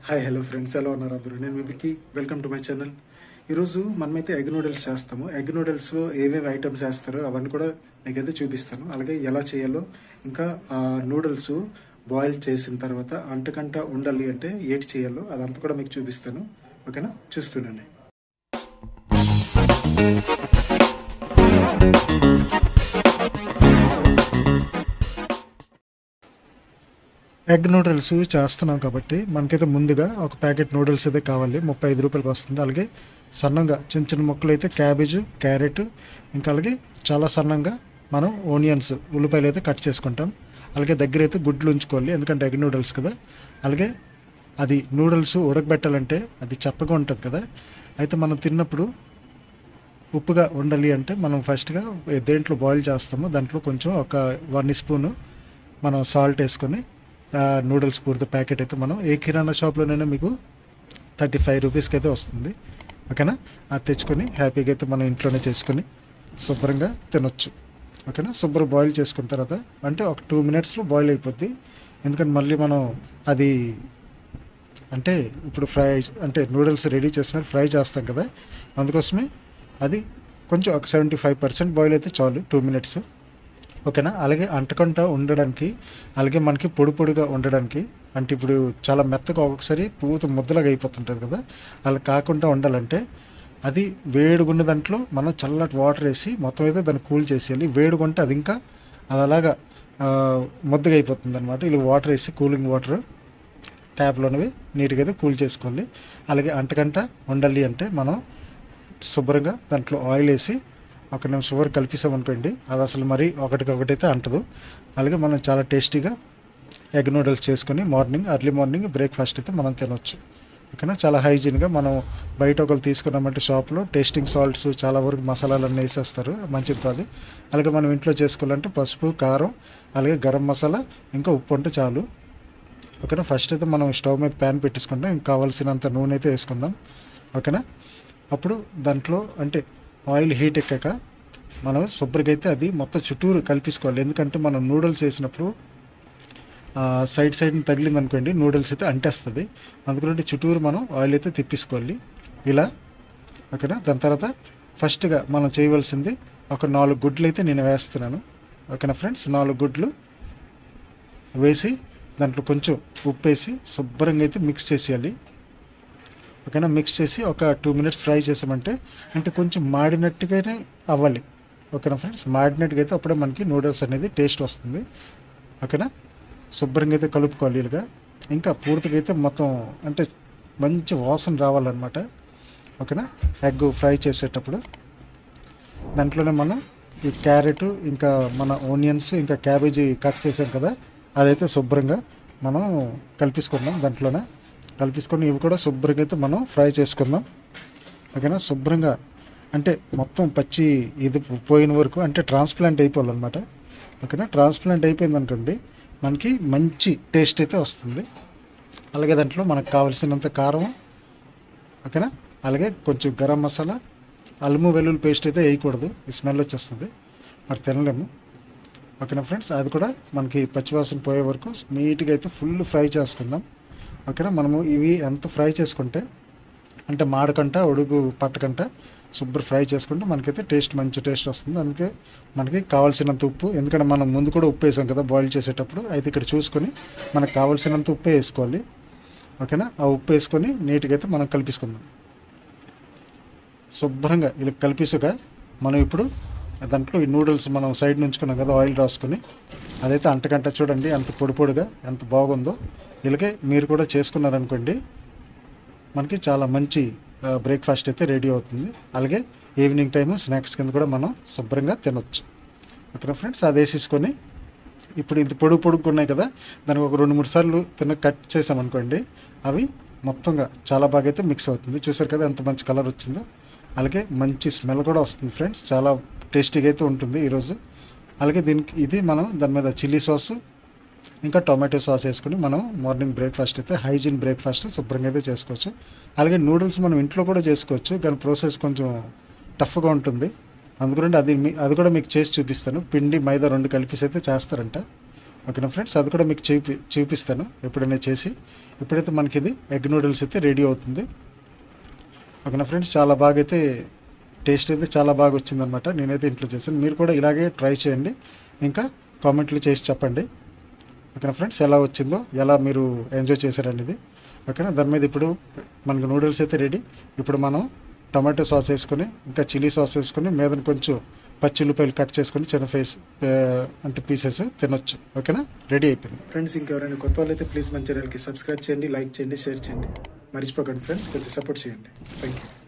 Hi hello friends, ఎలా ఉన్నారు అందరూ? నేను మీకు వెల్కమ్ టు మై ఛానల్. ఈరోజు మనమైతే ఎగ్ నూడిల్స్ చేస్తాము. ఎగ్ నూడిల్స్లో ఏమేమి ఐటమ్స్ వేస్తారో అవన్నీ కూడా మీకైతే చూపిస్తాను. అలాగే ఎలా చేయాలో, ఇంకా నూడిల్స్ బాయిల్ చేసిన తర్వాత అంటకంట ఉండాలి అంటే ఏటి చేయాలో అదంతా కూడా మీకు చూపిస్తాను. ఓకేనా, చూస్తుండండి. ఎగ్ నూడిల్స్ చేస్తున్నాం కాబట్టి మనకైతే ముందుగా ఒక ప్యాకెట్ నూడిల్స్ అయితే కావాలి. 35 రూపాయలకి వస్తుంది. అలాగే సన్నంగా చిన్న చిన్న ముక్కలు అయితే క్యాబేజ్, క్యారెట్, ఇంకా అలాగే చాలా సన్నంగా మనం ఆనియన్స్, ఉల్లిపాయలు అయితే కట్ చేసుకుంటాం. అలాగే దగ్గర అయితే గుడ్లు ఉంచుకోవాలి, ఎందుకంటే ఎగ్ నూడిల్స్ కదా. అలాగే అది నూడిల్స్ ఉడకబెట్టాలంటే అది చప్పగా ఉంటుంది కదా. అయితే మనం తిన్నప్పుడు ఉప్పుగా ఉండాలి అంటే మనం ఫస్ట్గా దేంట్లో బాయిల్ చేస్తామో దాంట్లో కొంచెం ఒక 1 స్పూను మనం సాల్ట్ వేసుకొని నూడిల్స్ పూర్తి ప్యాకెట్ అయితే మనం ఏ కిరాణా షాప్లోనైనా మీకు 35 రూపీస్కి అయితే వస్తుంది. ఓకేనా, అది తెచ్చుకొని హ్యాపీగా అయితే మనం ఇంట్లోనే చేసుకొని శుభ్రంగా తినొచ్చు. ఓకేనా, శుభ్రం బాయిల్ చేసుకున్న తర్వాత అంటే ఒక 2 మినిట్స్లో బాయిల్ అయిపోద్ది. ఎందుకంటే మళ్ళీ మనం అది అంటే ఇప్పుడు ఫ్రై అంటే నూడిల్స్ రెడీ చేసినట్టు ఫ్రై చేస్తాం కదా, అందుకోసమే అది కొంచెం ఒక 75% బాయిల్ అయితే చాలు, 2 మినిట్స్. ఓకేనా, అలాగే అంటకుండా ఉండడానికి, అలాగే మనకి పొడి పొడిగా ఉండడానికి, అంటే ఇప్పుడు చాలా మెత్తగా ఒక్కొక్కసారి పూత ముద్దలాగా అయిపోతుంటుంది కదా, అలా కాకుండా ఉండాలంటే అది వేడిగున్న దాంట్లో మనం చల్లటి వాటర్ వేసి మొత్తం అయితే దాన్ని కూల్ చేసేయాలి. వేడిగుంటే అది ఇంకా అది అలాగా ముద్దగా అయిపోతుంది అనమాట. ఇలా వాటర్ వేసి కూలింగ్ వాటర్ ట్యాప్లోనివి నీట్గా అయితే కూల్ చేసుకోవాలి. అలాగే అంటకంట ఉండాలి అంటే మనం శుభ్రంగా దాంట్లో ఆయిల్ వేసి ఒక నిమిషం వరకు కలిపేసామనుకోండి, అది అసలు మరీ ఒకటికొకటైతే అంటదు. అలాగే మనం చాలా టేస్టీగా ఎగ్ నూడిల్స్ చేసుకొని ఎర్లీ మార్నింగ్ బ్రేక్ఫాస్ట్ అయితే మనం తినొచ్చు. ఓకేనా, చాలా హైజీన్గా. మనం బయట ఒకరు తీసుకున్నామంటే షాప్లో టేస్టింగ్ సాల్ట్స్ చాలా వరకు మసాలాలన్నీ వేసేస్తారు, మంచిది కాదు. అలాగే మనం ఇంట్లో చేసుకోవాలంటే పసుపు, కారం, అలాగే గరం మసాలా, ఇంకా ఉప్పు ఉంటే చాలు. ఓకేనా, ఫస్ట్ అయితే మనం స్టవ్ మీద ప్యాన్ పెట్టేసుకుంటాం. ఇంకా కావాల్సినంత నూనె అయితే వేసుకుందాం. ఓకేనా, అప్పుడు దాంట్లో అంటే ఆయిల్ హీట్ ఎక్కాక మనం శుభ్రంగా అయితే అది మొత్తం చుట్టూరు కలిపేసుకోవాలి. ఎందుకంటే మనం నూడిల్స్ వేసినప్పుడు సైడ్ని తగిలింది అనుకోండి, నూడిల్స్ అయితే అంటేస్తుంది. అందుకని చుట్టూరు మనం ఆయిల్ అయితే తిప్పేసుకోవాలి ఇలా. ఓకేనా, దాని తర్వాత ఫస్ట్గా మనం చేయవలసింది ఒక 4 గుడ్లు అయితే నేను వేస్తున్నాను. ఓకేనా ఫ్రెండ్స్, 4 గుడ్లు వేసి దాంట్లో కొంచెం ఉప్పు వేసి శుభ్రంగా అయితే మిక్స్ చేసేయాలి. ఓకేనా, మిక్స్ చేసి ఒక 2 మినిట్స్ ఫ్రై చేసామంటే అంటే కొంచెం మాడినట్టుగానే అవ్వాలి. ఓకేనా ఫ్రెండ్స్, మాడినట్టుగా అయితే అప్పుడే మనకి నూడిల్స్ అనేది టేస్ట్ వస్తుంది. ఓకేనా, శుభ్రంగా అయితే కలుపుకోవాలి ఇలాగా. ఇంకా పూర్తిగా అయితే మొత్తం అంటే మంచి వాసన రావాలన్నమాట. ఓకేనా, ఎగ్ ఫ్రై చేసేటప్పుడు దాంట్లోనే మనం ఈ క్యారెట్, ఇంకా మన ఆనియన్స్, ఇంకా క్యాబేజీ కట్ చేసాం కదా, అదైతే శుభ్రంగా మనం కలిపేసుకుందాం. దాంట్లోనే కలిపేసుకొని ఇవి కూడా శుభ్రంగా అయితే మనం ఫ్రై చేసుకుందాం. ఓకేనా, శుభ్రంగా అంటే మొత్తం పచ్చి ఇది పోయిన వరకు అంటే ట్రాన్స్ప్లాంట్ అయిపోవాలన్నమాట. ఓకేనా, ట్రాన్స్ప్లాంట్ అయిపోయింది అనుకోండి మనకి మంచి టేస్ట్ అయితే వస్తుంది. అలాగే దాంట్లో మనకు కావాల్సినంత కారం, ఓకేనా, అలాగే కొంచెం గరం మసాలా, అల్లం వెల్లుల్లి పేస్ట్ అయితే వేయకూడదు, ఈ స్మెల్ వచ్చేస్తుంది, మరి తినలేము. ఓకేనా ఫ్రెండ్స్, అది కూడా మనకి పచ్చివాసన పోయే వరకు నీట్గా అయితే ఫుల్ ఫ్రై చేసుకుందాం. ఓకేనా, మనము ఇవి ఎంత ఫ్రై చేసుకుంటే అంటే మాడకంట ఉడుగు పట్టకంట శుభ్ర ఫ్రై చేసుకుంటే మనకైతే మంచి టేస్ట్ వస్తుంది. అందుకే మనకి కావాల్సినంత ఉప్పు, ఎందుకంటే మనం ముందు కూడా ఉప్పు వేసాం కదా బాయిల్ చేసేటప్పుడు, అయితే ఇక్కడ చూసుకొని మనకు కావాల్సినంత ఉప్పు వేసుకోవాలి. ఓకేనా, ఆ ఉప్పు వేసుకొని నీట్గా అయితే మనం కలిపేసుకుందాం. శుభ్రంగా ఇలా కలిపేసాక మనం ఇప్పుడు దాంట్లో ఈ నూడిల్స్ మనం సైడ్ నుంచుకున్నాం కదా ఆయిల్ రాసుకొని, అదైతే అంటకంట చూడండి ఎంత పొడి పొడిగా ఎంత బాగుందో. ఇలాగే మీరు కూడా చేసుకున్నారనుకోండి మనకి చాలా మంచి బ్రేక్ఫాస్ట్ అయితే రెడీ అవుతుంది. అలాగే ఈవినింగ్ టైము స్నాక్స్ కింద కూడా మనం శుభ్రంగా తినొచ్చు. ఓకేనా ఫ్రెండ్స్, అది వేసేసుకొని ఇప్పుడు ఇది పొడుగుగా ఉన్నాయి కదా, దానికి ఒక 2-3 సార్లు కట్ చేసామనుకోండి అవి మొత్తంగా చాలా బాగా అయితే మిక్స్ అవుతుంది. చూసారు కదా ఎంత మంచి కలర్ వచ్చిందో, అలాగే మంచి స్మెల్ కూడా వస్తుంది ఫ్రెండ్స్, చాలా టేస్టీగా అయితే ఉంటుంది ఈరోజు. అలాగే ఇది మనం దాని మీద చిల్లీ సాసు, ఇంకా టొమాటో సాస్ వేసుకుని మనం మార్నింగ్ బ్రేక్ఫాస్ట్ అయితే హైజీన్ బ్రేక్ఫాస్ట్ శుభ్రంగా అయితే చేసుకోవచ్చు. అలాగే నూడిల్స్ మనం ఇంట్లో కూడా చేసుకోవచ్చు, కానీ ప్రాసెస్ కొంచెం టఫ్గా ఉంటుంది. అందుకని అది కూడా మీకు చేసి చూపిస్తాను. పిండి మైదా 2 కలిపేసి అయితే చేస్తారంట. ఓకేనా ఫ్రెండ్స్, అది కూడా మీకు చూపిస్తాను ఎప్పుడైనా చేసి. ఇప్పుడైతే మనకి ఇది ఎగ్ నూడిల్స్ అయితే రెడీ అవుతుంది. ఓకేనా ఫ్రెండ్స్, చాలా బాగా అయితే టేస్ట్ అయితే చాలా బాగా వచ్చిందనమాట. నేనైతే ఇంట్లో చేశాను, మీరు కూడా ఇలాగే ట్రై చేయండి, ఇంకా కామెంట్లు చేసి చెప్పండి. ఓకేనా ఫ్రెండ్స్, ఎలా వచ్చిందో, ఎలా మీరు ఎంజాయ్ చేశారనేది. ఓకేనా, దాని మీద ఇప్పుడు మనకు నూడిల్స్ అయితే రెడీ. ఇప్పుడు మనం టమాటో సాస్ వేసుకొని, ఇంకా చిల్లీ సాస్ వేసుకొని, మీద కొంచెం పచ్చి ఉల్లిపాయలు కట్ చేసుకొని చిన్న అంటే పీసెస్ తినొచ్చు. ఓకేనా, రెడీ అయిపోయింది ఫ్రెండ్స్. ఇంకెవరైనా కొత్త వాళ్ళు అయితే ప్లీజ్ మన ఛానల్కి సబ్స్క్రైబ్ చేయండి, లైక్ చేయండి, షేర్ చేయండి, మర్చిపోకండి ఫ్రెండ్స్, కొంచెం సపోర్ట్ చేయండి. Thank you.